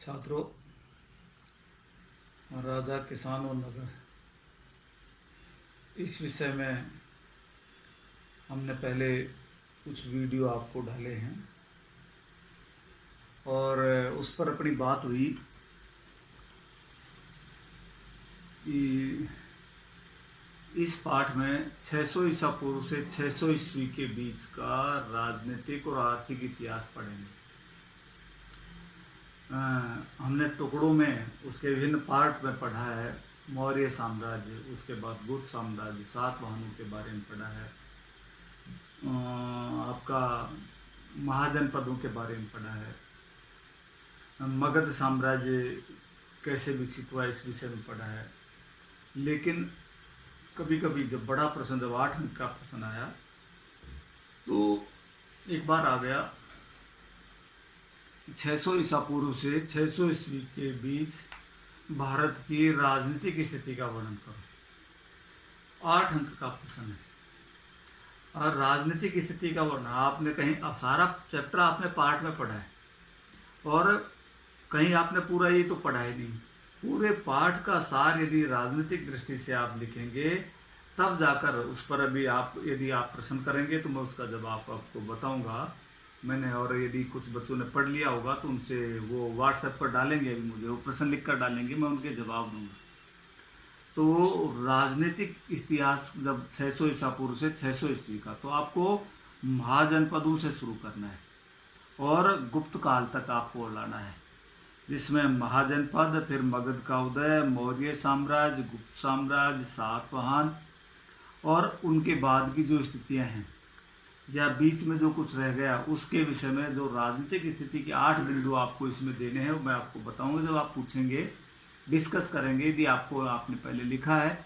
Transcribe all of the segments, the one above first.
छात्रों, राजा, किसान और नगर, इस विषय में हमने पहले कुछ वीडियो आपको डाले हैं और उस पर अपनी बात हुई कि इस पाठ में 600 ईसा पूर्व से 600 ईस्वी के बीच का राजनीतिक और आर्थिक इतिहास पढ़ेंगे। हमने टुकड़ों में उसके विभिन्न पार्ट में पढ़ा है। मौर्य साम्राज्य, उसके बाद गुप्त साम्राज्य, सातवाहनों के बारे में पढ़ा है, आपका महाजनपदों के बारे में पढ़ा है, मगध साम्राज्य कैसे विकसित हुआ इस विषय में पढ़ा है। लेकिन कभी कभी जब बड़ा प्रश्न, जब 8 अंक का प्रश्न आया तो एक बार आ गया 600 ईसा पूर्व से 600 ईस्वी के बीच भारत की राजनीतिक स्थिति का वर्णन करो। 8 अंक का प्रश्न है और राजनीतिक स्थिति का वर्णन आपने कहीं, अब सारा चैप्टर आपने पार्ट में पढ़ा है और कहीं आपने पूरा ये तो पढ़ा ही नहीं। पूरे पाठ का सार यदि राजनीतिक दृष्टि से आप लिखेंगे तब जाकर उस पर अभी आप, यदि आप प्रश्न करेंगे तो मैं उसका जवाब आपको बताऊंगा मैंने। और यदि कुछ बच्चों ने पढ़ लिया होगा तो उनसे वो व्हाट्सएप पर डालेंगे, अभी मुझे वो प्रश्न लिख कर डालेंगे, मैं उनके जवाब दूंगा। तो राजनीतिक इतिहास जब 600 ईसा पूर्व से 600 ईस्वी का, तो आपको महाजनपदों से शुरू करना है और गुप्त काल तक आपको लाना है, जिसमें महाजनपद, फिर मगध का उदय, मौर्य साम्राज्य, गुप्त साम्राज्य, सातवाहन और उनके बाद की जो स्थितियां हैं या बीच में जो कुछ रह गया उसके विषय में जो राजनीतिक स्थिति के 8 बिंदु आपको इसमें देने हैं, मैं आपको बताऊंगा। जब आप पूछेंगे, डिस्कस करेंगे, यदि आपने पहले लिखा है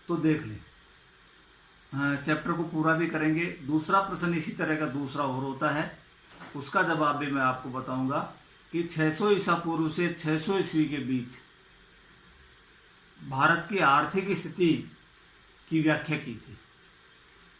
तो देख लें। चैप्टर को पूरा भी करेंगे। दूसरा प्रश्न इसी तरह का दूसरा और होता है, उसका जवाब भी मैं आपको बताऊंगा कि 600 ईसा पूर्व से 600 ईस्वी के बीच भारत की आर्थिक स्थिति की व्याख्या कीजिए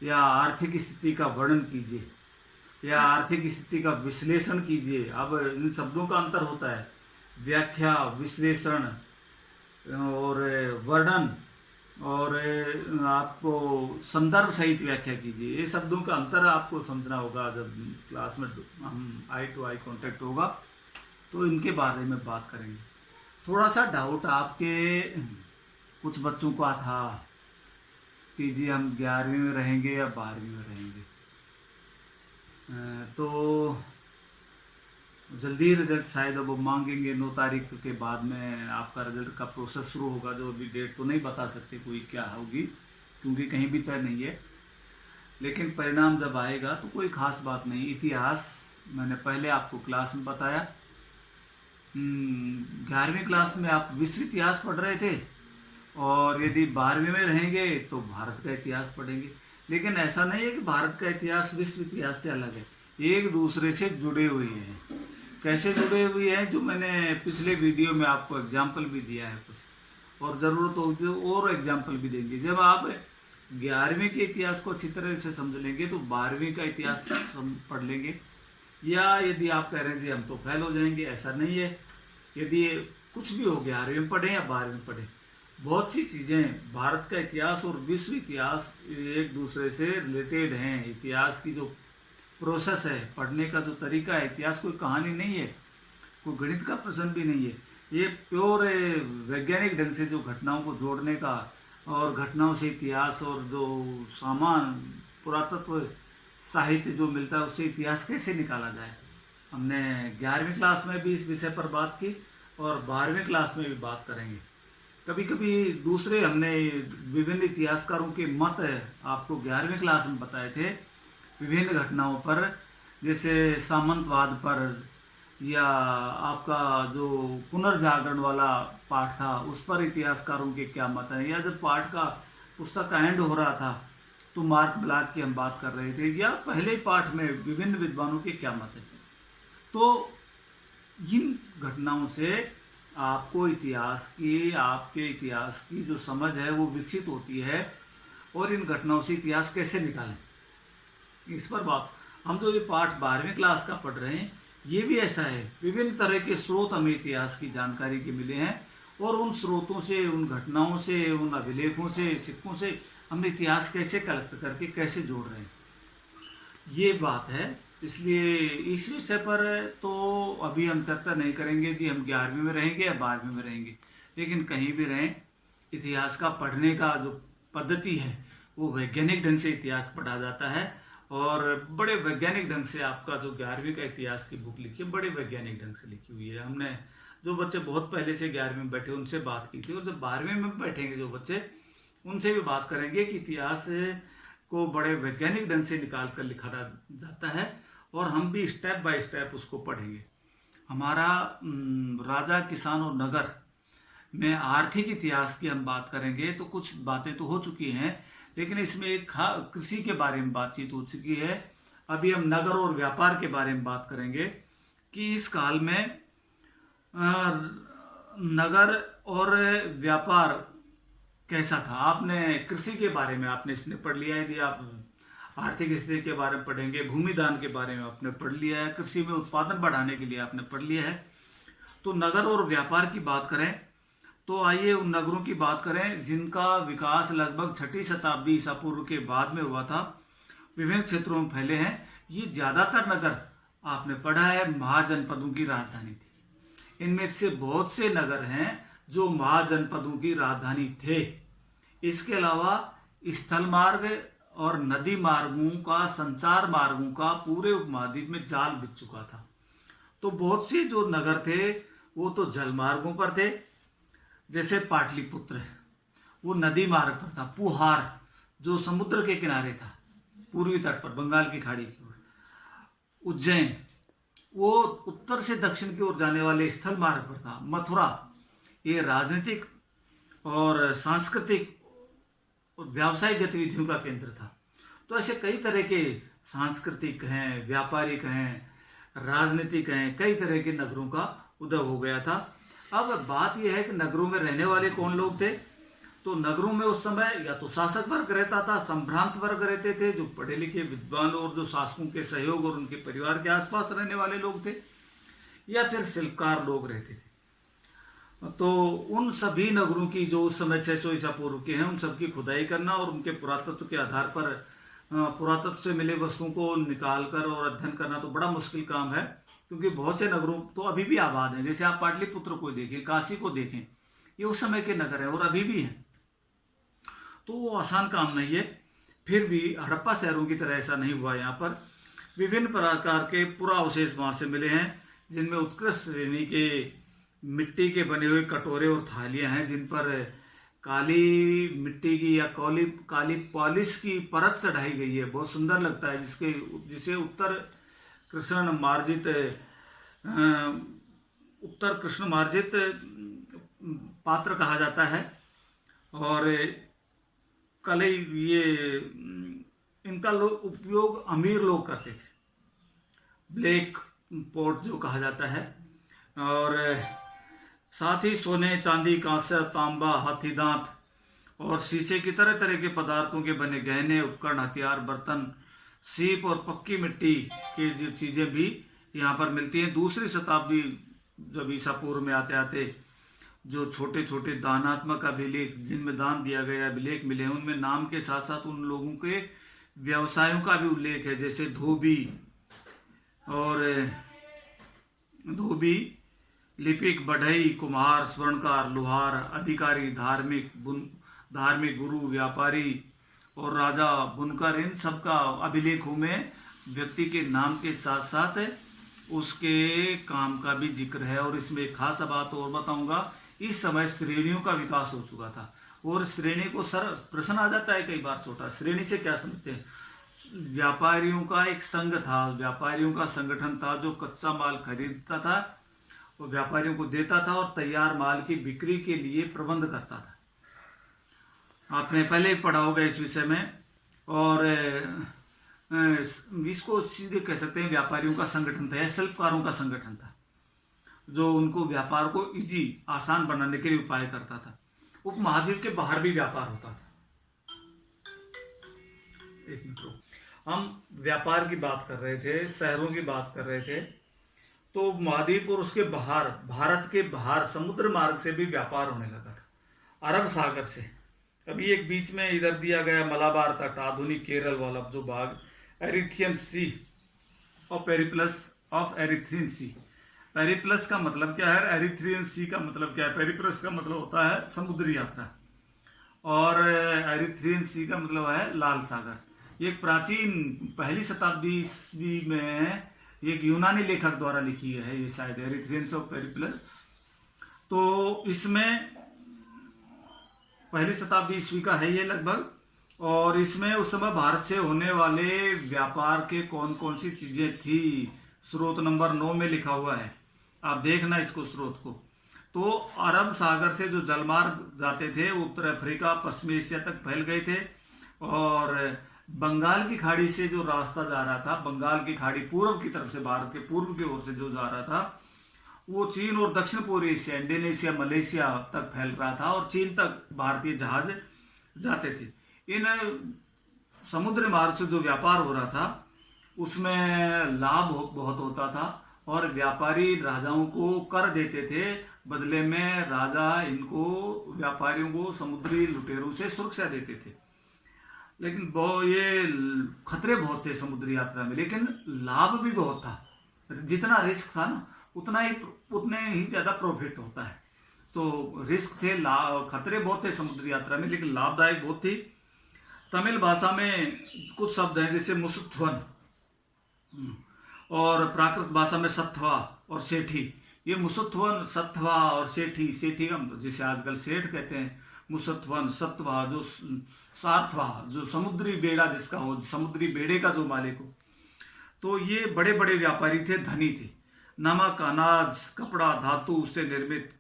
या आर्थिक स्थिति का वर्णन कीजिए या आर्थिक स्थिति का विश्लेषण कीजिए। अब इन शब्दों का अंतर होता है, व्याख्या, विश्लेषण और वर्णन, और आपको संदर्भ सहित व्याख्या कीजिए। ये शब्दों का अंतर आपको समझना होगा जब क्लास में हम आई टू आई कांटेक्ट होगा तो इनके बारे में बात करेंगे। थोड़ा सा डाउट आपके कुछ बच्चों का था कि जी हम 11वीं में रहेंगे या 12वीं में रहेंगे। तो जल्दी रिजल्ट शायद अब वो मांगेंगे, 9 तारीख के बाद में आपका रिजल्ट का प्रोसेस शुरू होगा। जो अभी डेट तो नहीं बता सकते कोई क्या होगी क्योंकि कहीं भी तय नहीं है, लेकिन परिणाम जब आएगा तो कोई खास बात नहीं। इतिहास मैंने पहले आपको क्लास में बताया, 11वीं क्लास में आप विश्व इतिहास पढ़ रहे थे और यदि 12वीं में रहेंगे तो भारत का इतिहास पढ़ेंगे। लेकिन ऐसा नहीं है कि भारत का इतिहास विश्व इतिहास से अलग है, एक दूसरे से जुड़े हुए हैं। कैसे जुड़े हुए हैं, जो मैंने पिछले वीडियो में आपको एग्जाम्पल भी दिया है कुछ, और ज़रूरत होगी तो और एग्जाम्पल भी देंगे। जब आप 11वीं के इतिहास को अच्छी तरह से समझ लेंगे तो 12वीं का इतिहास पढ़ लेंगे। या यदि आप कह रहे हैं जी हम तो फेल हो जाएंगे, ऐसा नहीं है। यदि कुछ भी हो, 11वीं में पढ़े या 12वीं में पढ़े, बहुत सी चीज़ें भारत का इतिहास और विश्व इतिहास एक दूसरे से रिलेटेड हैं। इतिहास की जो प्रोसेस है, पढ़ने का जो तरीका है, इतिहास कोई कहानी नहीं है, कोई गणित का प्रश्न भी नहीं है। ये प्योर वैज्ञानिक ढंग से जो घटनाओं को जोड़ने का और घटनाओं से इतिहास और जो सामान पुरातत्व साहित्य जो मिलता है उससे इतिहास कैसे निकाला जाए। हमने 11वीं क्लास में भी इस विषय पर बात की और 12वीं क्लास में भी बात करेंगे। कभी कभी दूसरे हमने विभिन्न इतिहासकारों के मत आपको 11वीं क्लास में बताए थे विभिन्न घटनाओं पर, जैसे सामंतवाद पर, या आपका जो पुनर्जागरण वाला पाठ था उस पर इतिहासकारों के क्या मत हैं, या जब पाठ का पुस्तक का एंड हो रहा था तो मार्क ब्लैक की हम बात कर रहे थे, या पहले पाठ में विभिन्न विद्वानों के क्या मत हैं। तो इन घटनाओं से आपको इतिहास की, आपके इतिहास की जो समझ है वो विकसित होती है और इन घटनाओं से इतिहास कैसे निकालें इस पर बात। हम जो ये पाठ 12वीं क्लास का पढ़ रहे हैं ये भी ऐसा है, विभिन्न तरह के स्रोत हमें इतिहास की जानकारी के मिले हैं, और उन स्रोतों से, उन घटनाओं से, उन अभिलेखों से, सिक्कों से हम इतिहास कैसे कलेक्ट करके कैसे जोड़ रहे हैं, ये बात है। इसलिए इस विषय पर तो अभी हम चर्चा नहीं करेंगे जी, हम 11वीं में रहेंगे या 12वीं में रहेंगे, लेकिन कहीं भी रहें, इतिहास का पढ़ने का जो पद्धति है वो वैज्ञानिक ढंग से इतिहास पढ़ा जाता है, और बड़े वैज्ञानिक ढंग से आपका जो 11वीं का इतिहास की बुक लिखी है, बड़े वैज्ञानिक ढंग से लिखी हुई है। हमने जो बच्चे बहुत पहले से 11वीं में बैठे उनसे बात की थी, और जब 12वीं में बैठेंगे जो बच्चे, उनसे भी बात करेंगे कि इतिहास को बड़े वैज्ञानिक ढंग से निकाल कर लिखा जाता है, और हम भी स्टेप बाय स्टेप उसको पढ़ेंगे। हमारा राजा, किसान और नगर में आर्थिक इतिहास की हम बात करेंगे तो कुछ बातें तो हो चुकी हैं, लेकिन इसमें एक कृषि के बारे में बातचीत हो चुकी है। अभी हम नगर और व्यापार के बारे में बात करेंगे कि इस काल में नगर और व्यापार कैसा था। आपने कृषि के बारे में आपने इसने पढ़ लिया है, यदि आप आर्थिक स्थिति के बारे में पढ़ेंगे, भूमिदान के बारे में आपने पढ़ लिया है, कृषि में उत्पादन बढ़ाने के लिए आपने पढ़ लिया है। तो नगर और व्यापार की बात करें तो आइए उन नगरों की बात करें जिनका विकास लगभग 6ठी शताब्दी ईसा पूर्व के बाद में हुआ था, विभिन्न क्षेत्रों में फैले हैं। ये ज्यादातर नगर आपने पढ़ा है महाजनपदों की राजधानी थी। इनमें से बहुत से नगर हैं जो महाजनपदों की राजधानी थे। इसके अलावा स्थल मार्ग और नदी मार्गों का, संचार मार्गों का पूरे उपमहाद्वीप में जाल बिछ चुका था। तो बहुत से जो नगर थे वो तो जल मार्गों पर थे, जैसे पाटलिपुत्र है वो नदी मार्ग पर था, पुहार जो समुद्र के किनारे था पूर्वी तट पर बंगाल की खाड़ी की ओर, उज्जैन वो उत्तर से दक्षिण की ओर जाने वाले स्थल मार्ग पर था, मथुरा ये राजनीतिक और सांस्कृतिक और व्यावसायिक गतिविधियों का केंद्र था। तो ऐसे कई तरह के सांस्कृतिक हैं, व्यापारिक हैं, राजनीतिक हैं, कई तरह के नगरों का उदय हो गया था। अब बात यह है कि नगरों में रहने वाले कौन लोग थे। तो नगरों में उस समय या तो शासक वर्ग रहता था, संभ्रांत वर्ग रहते थे जो पढ़े लिखे विद्वान और जो शासकों के सहयोग और उनके परिवार के आसपास रहने वाले लोग थे, या फिर शिल्पकार लोग रहते थे। तो उन सभी नगरों की जो उस समय 600 ईसा पूर्व के हैं, उन सबकी खुदाई करना और उनके पुरातत्व के आधार पर पुरातत्व से मिले वस्तुओं को निकाल कर और अध्ययन करना तो बड़ा मुश्किल काम है, क्योंकि बहुत से नगरों तो अभी भी आबाद हैं। जैसे आप पाटलिपुत्र को देखें, काशी को देखें, ये उस समय के नगर हैं और अभी भी हैं, तो वो आसान काम नहीं है। फिर भी हड़प्पा शहरों की तरह ऐसा नहीं हुआ। यहाँ पर विभिन्न प्रकार के पुरावशेष वहां से मिले हैं, जिनमें उत्कृष्ट श्रेणी के मिट्टी के बने हुए कटोरे और थालियां हैं, जिन पर काली मिट्टी की या काली पॉलिश की परत चढ़ाई गई है। बहुत सुंदर लगता है, जिसे उत्तर कृष्ण मार्जित पात्र कहा जाता है। और कले ये इनका उपयोग अमीर लोग करते थे, ब्लैक पोर्ट जो कहा जाता है। और साथ ही सोने, चांदी, कांस्य, तांबा, हाथी दांत और शीशे की तरह तरह के पदार्थों के बने गहने, उपकरण, हथियार, बर्तन, सीप और पक्की मिट्टी की जो चीजें भी यहाँ पर मिलती हैं। दूसरी शताब्दी जब ईसा पूर्व में आते आते जो छोटे छोटे दानात्मक अभिलेख, जिनमें दान दिया गया अभिलेख मिले हैं, उनमें नाम के साथ साथ उन लोगों के व्यवसायों का भी उल्लेख है, जैसे धोबी, लिपिक, बढ़ई, कुम्हार, स्वर्णकार, लोहार, अधिकारी, धार्मिक गुरु, व्यापारी और राजा, बुनकर। इन सब का अभिलेखों में व्यक्ति के नाम के साथ साथ उसके काम का भी जिक्र है। और इसमें एक खास बात और बताऊंगा, इस समय श्रेणियों का विकास हो चुका था। और श्रेणी को प्रश्न आ जाता है कई बार, छोटा श्रेणी से क्या समझते हैं। व्यापारियों का एक संघ था, व्यापारियों का संगठन था जो कच्चा माल खरीदता था और व्यापारियों को देता था और तैयार माल की बिक्री के लिए प्रबंध करता था। आपने पहले ही पढ़ा होगा इस विषय में। और इसको सीधे कह सकते हैं व्यापारियों का संगठन था या शिल्पकारों का संगठन था, जो उनको व्यापार को इजी, आसान बनाने के लिए उपाय करता था। उपमहाद्वीप के बाहर भी व्यापार होता था। एक मिनट, हम व्यापार की बात कर रहे थे, शहरों की बात कर रहे थे। तो महाद्वीप और उसके बाहर, भारत के बाहर समुद्र मार्ग से भी व्यापार होने लगा था, अरब सागर से। अभी एक बीच में इधर दिया गया मलाबार तट, आधुनिक केरल वाला जो भाग, एरिथ्रियन सी और Periplus of Erythraean Sea. Periplus का मतलब क्या है, एरिथ्रियन सी का मतलब क्या है? पेरिप्लस का मतलब होता है समुद्री यात्रा, और एरिथ्रियन सी का मतलब है लाल सागर। एक प्राचीन पहली शताब्दी ईस्वी में एक यूनानी लेखक द्वारा लिखी है ये शायद, एरिथ्रियंस ऑफ पेरिप्लस। तो इसमें पहली शताब्दी ईस्वी का है ये लगभग, और इसमें उस समय भारत से होने वाले व्यापार के कौन कौन सी चीजें थी, स्रोत नंबर 9 में लिखा हुआ है, आप देखना इसको स्रोत को। तो अरब सागर से जो जलमार्ग जाते थे वो उत्तर अफ्रीका, पश्चिमी एशिया तक फैल गए थे, और बंगाल की खाड़ी से जो रास्ता जा रहा था, बंगाल की खाड़ी पूर्व की तरफ से, भारत के पूर्व की ओर से जो जा रहा था, वो चीन और दक्षिण पूर्व एशिया, इंडोनेशिया, मलेशिया तक फैल रहा था, और चीन तक भारतीय जहाज जाते थे। इन समुद्र मार्ग से जो व्यापार हो रहा था उसमें लाभ बहुत होता था, और व्यापारी राजाओं को कर देते थे, बदले में राजा इनको व्यापारियों को समुद्री लुटेरों से सुरक्षा देते थे। लेकिन ये खतरे बहुत थे समुद्री यात्रा में, लेकिन लाभ भी बहुत था। जितना रिस्क था ना उतने ही ज्यादा प्रॉफिट होता है। तो रिस्क थे, खतरे बहुत थे समुद्री यात्रा में, लेकिन लाभदायक बहुत थी। तमिल भाषा में कुछ शब्द हैं जैसे मुसुत्वन, और प्राकृत भाषा में सत्वा और सेठी। ये मुसुत्वन, सत्वा और सेठी, सेठी का जिसे आजकल सेठ कहते हैं, मुसत्वन, सत्वा जो सार्थवा जो समुद्री बेड़ा जिसका हो, समुद्री बेड़े का जो मालिक हो। तो ये बड़े बड़े व्यापारी थे, धनी थे। नमक, अनाज, कपड़ा, धातु से निर्मित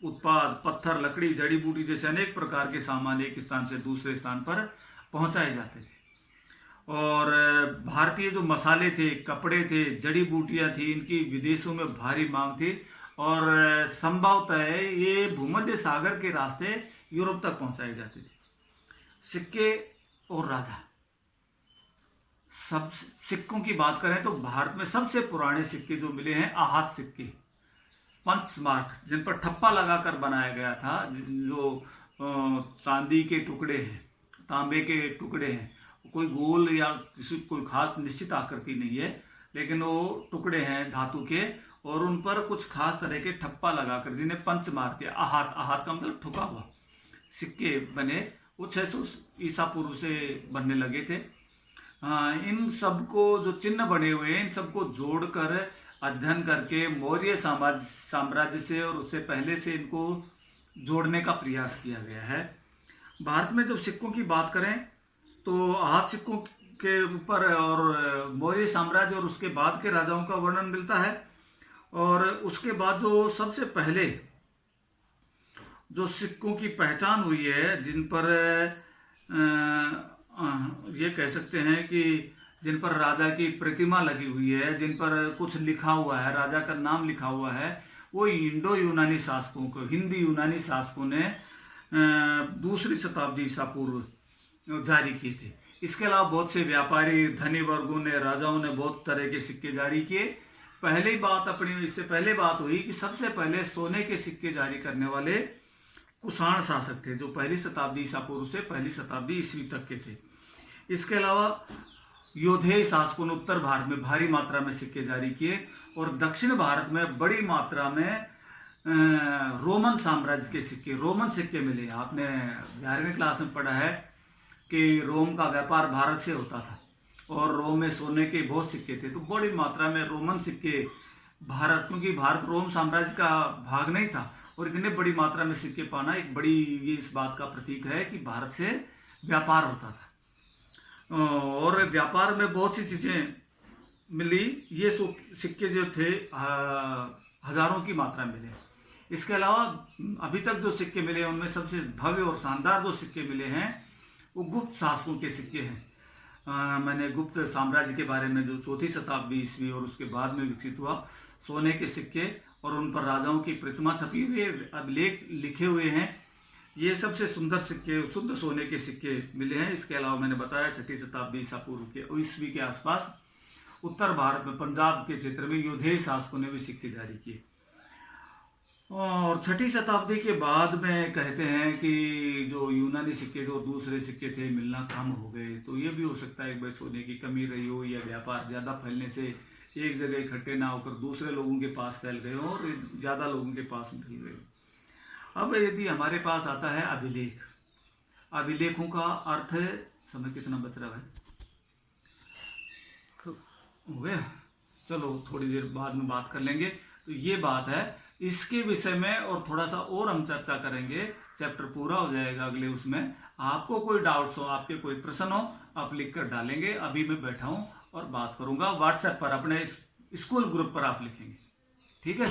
उत्पाद, पत्थर, लकड़ी, जड़ी बूटी जैसे अनेक प्रकार के सामान एक स्थान से दूसरे स्थान पर पहुंचाए जाते थे। और भारतीय जो मसाले थे, कपड़े थे, जड़ी बूटियां थी, इनकी विदेशों में भारी मांग थी, और संभवतः ये भूमध्य सागर के रास्ते यूरोप तक पहुंचाए जाते थे। सिक्के और राजा, सब सिक्कों की बात करें तो भारत में सबसे पुराने सिक्के जो मिले हैं आहत सिक्के, पंचमार्क, जिन पर ठप्पा लगाकर बनाया गया था, जो चांदी के टुकड़े हैं, तांबे के टुकड़े हैं, कोई गोल या कोई खास निश्चित आकृति नहीं है, लेकिन वो टुकड़े हैं धातु के, और उन पर कुछ खास तरह के ठप्पा लगाकर, जिन्हें पंचमार्क के, आहत, आहत का मतलब ठुका हुआ, सिक्के बने। वो 600 ईसा पूर्व से बनने लगे थे। इन सबको जो चिन्ह बने हुए हैं, इन सबको जोड़कर अध्ययन करके मौर्य साम्राज्य से और उससे पहले से इनको जोड़ने का प्रयास किया गया है। भारत में जब सिक्कों की बात करें तो आहत सिक्कों के ऊपर और मौर्य साम्राज्य और उसके बाद के राजाओं का वर्णन मिलता है। और उसके बाद जो सबसे पहले जो सिक्कों की पहचान हुई है, जिन पर ये कह सकते हैं कि जिन पर राजा की प्रतिमा लगी हुई है, जिन पर कुछ लिखा हुआ है, राजा का नाम लिखा हुआ है, वो इंडो यूनानी शासकों को, हिंदी यूनानी शासकों ने दूसरी शताब्दी ईसा पूर्व जारी किए थे। इसके अलावा बहुत से व्यापारी, धनी वर्गों ने, राजाओं ने बहुत तरह के सिक्के जारी किए। पहली बात इससे पहले बात हुई कि सबसे पहले सोने के सिक्के जारी करने वाले कुषाण शासक थे, जो पहली शताब्दी ईसा पूर्व से पहली शताब्दी ईस्वी तक के थे। इसके अलावा योधेय शासकों ने उत्तर भारत में भारी मात्रा में सिक्के जारी किए, और दक्षिण भारत में बड़ी मात्रा में रोमन साम्राज्य के सिक्के, रोमन सिक्के मिले। आपने 11वीं क्लास में पढ़ा है कि रोम का व्यापार भारत से होता था, और रोम में सोने के बहुत सिक्के थे, तो बड़ी मात्रा में रोमन सिक्के भारत, क्योंकि भारत रोम साम्राज्य का भाग नहीं था, और इतने बड़ी मात्रा में सिक्के पाना एक बड़ी ये इस बात का प्रतीक है कि भारत से व्यापार होता था। और व्यापार में बहुत सी चीजें मिली। ये सिक्के जो थे हजारों की मात्रा में मिले। इसके अलावा अभी तक जो सिक्के मिले उनमें सबसे भव्य और शानदार जो सिक्के मिले हैं वो गुप्त शासकों के सिक्के हैं। मैंने गुप्त साम्राज्य के बारे में, जो 4वीं शताब्दी ईस्वी और उसके बाद में विकसित हुआ, सोने के सिक्के और उन पर राजाओं की प्रतिमा छपी हुई, अभिलेख लिखे हुए हैं, ये सबसे सुंदर सिक्के, शुद्ध सोने के सिक्के मिले हैं। इसके अलावा मैंने बताया 6ठी शताब्दी ईसा पूर्व के ईस्वी के आसपास उत्तर भारत में पंजाब के क्षेत्र में योधेय शासकों ने भी सिक्के जारी किए। और 6ठी शताब्दी के बाद में कहते हैं कि जो यूनानी सिक्के थे और दूसरे सिक्के थे मिलना कम हो गए। तो ये भी हो सकता है एक बार सोने की कमी रही हो, या व्यापार ज़्यादा फैलने से एक जगह इकट्ठे ना होकर दूसरे लोगों के पास फैल गए हो और ज़्यादा लोगों के पास मिल गए। अब यदि हमारे पास आता है अभिलेख, अभिलेखों का अर्थ है, समय कितना बच रहा है? हो गया, चलो थोड़ी देर बाद में बात कर लेंगे। तो ये बात है, इसके विषय में और थोड़ा सा और हम चर्चा करेंगे, चैप्टर पूरा हो जाएगा अगले उसमें। आपको कोई डाउट्स हो, आपके कोई प्रश्न हो, आप लिख कर डालेंगे। अभी मैं बैठा हूं और बात करूंगा व्हाट्सएप पर, अपने स्कूल ग्रुप पर आप लिखेंगे, ठीक है।